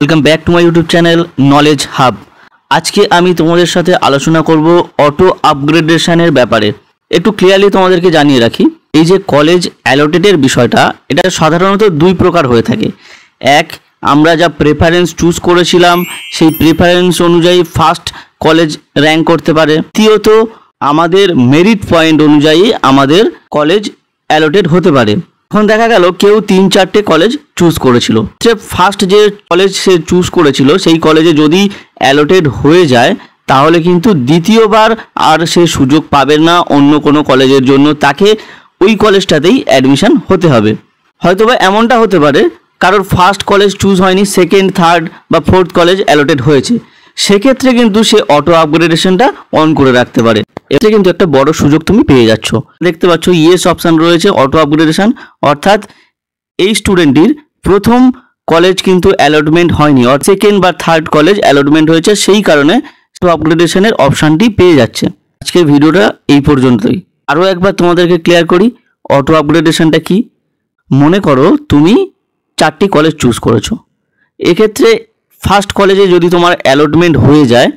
Welcome back to my YouTube channel knowledge hub. আজকে আমি তোমাদের সাথে আলোচনা করব অটো আপগ্রেডেশনের ব্যাপারে। একটু ক্লিয়ারলি তোমাদেরকে জানিয়ে রাখি, এই যে কলেজ অ্যালোটেডের বিষয়টা, এটা সাধারণত দুই প্রকার হয়ে থাকে। এক, আমরা যা প্রেফারেন্স চুজ করেছিলাম সেই প্রেফারেন্স অনুযায়ী ফার্স্ট কলেজ র্যাঙ্ক করতে পারে। দ্বিতীয়ত, আমাদের মেরিট পয়েন্ট অনুযায়ী আমাদের কলেজ অ্যালোটেড হতে পারে। এখন দেখা গেল কেউ 3-4টে কলেজ চুজ করেছিল, সে ফার্স্ট যে কলেজ সে চুজ করেছিল সেই কলেজে যদি অ্যালোটেড হয়ে যায় তাহলে কিন্তু দ্বিতীয়বার আর সে সুযোগ পাবে না অন্য কোনো কলেজের জন্য, তাকে ওই কলেজটাতেই অ্যাডমিশন হতে হবে। হয়তোবা এমনটা হতে পারে কারোর ফার্স্ট কলেজ চুজ হয়নি, সেকেন্ড, থার্ড বা ফোর্থ কলেজ অ্যালোটেড হয়েছে, সেক্ষেত্রে কিন্তু সে অটো আপগ্রেডেশনটা অন করে রাখতে পারে। এতে কিন্তু একটা বড় সুযোগ তুমি পেয়ে যাচ্ছ। দেখতে পাচ্ছ ইয়েস অপশান রয়েছে অটো আপগ্রেডেশন, অর্থাৎ এই স্টুডেন্টটির প্রথম কলেজ কিন্তু অ্যালটমেন্ট হয়নি, আর সেকেন্ড বা থার্ড কলেজ অ্যালটমেন্ট হয়েছে, সেই কারণে অটো আপগ্রেডেশনের অপশানটি পেয়ে যাচ্ছে। আজকের ভিডিওটা এই পর্যন্তই। আরও একবার তোমাদেরকে ক্লিয়ার করি অটো আপগ্রেডেশনটা কি। মনে করো তুমি 4টি কলেজ চুজ করেছো, এক্ষেত্রে ফার্স্ট কলেজে যদি তোমার অ্যালটমেন্ট হয়ে যায়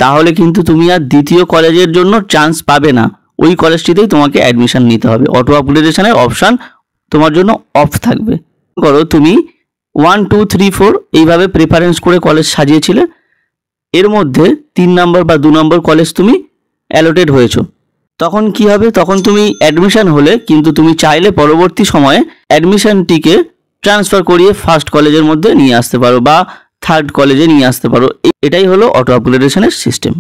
তাহলে কিন্তু তুমি আর দ্বিতীয় কলেজের জন্য চান্স পাবে না, ওই কলেজটিতেই তোমাকে অ্যাডমিশন নিতে হবে। অটো আপগ্রেডেশনের অপশান তোমার জন্য অফ থাকবে। করো তুমি 1, 2, 3, 4 এইভাবে প্রেফারেন্স করে কলেজ সাজিয়েছিলে, এর মধ্যে 3 নম্বর বা 2 নম্বর কলেজ তুমি অ্যালোটেড হয়েছো, তখন কি হবে? তখন তুমি অ্যাডমিশন হলে কিন্তু তুমি চাইলে পরবর্তী সময়ে অ্যাডমিশনটিকে ট্রান্সফার করিয়ে ফার্স্ট কলেজের মধ্যে নিয়ে আসতে পারো বা থার্ড কলেজে নিয়ে আসতে পারো। এটাই হলো অটো আপগ্রেডেশনের সিস্টেম।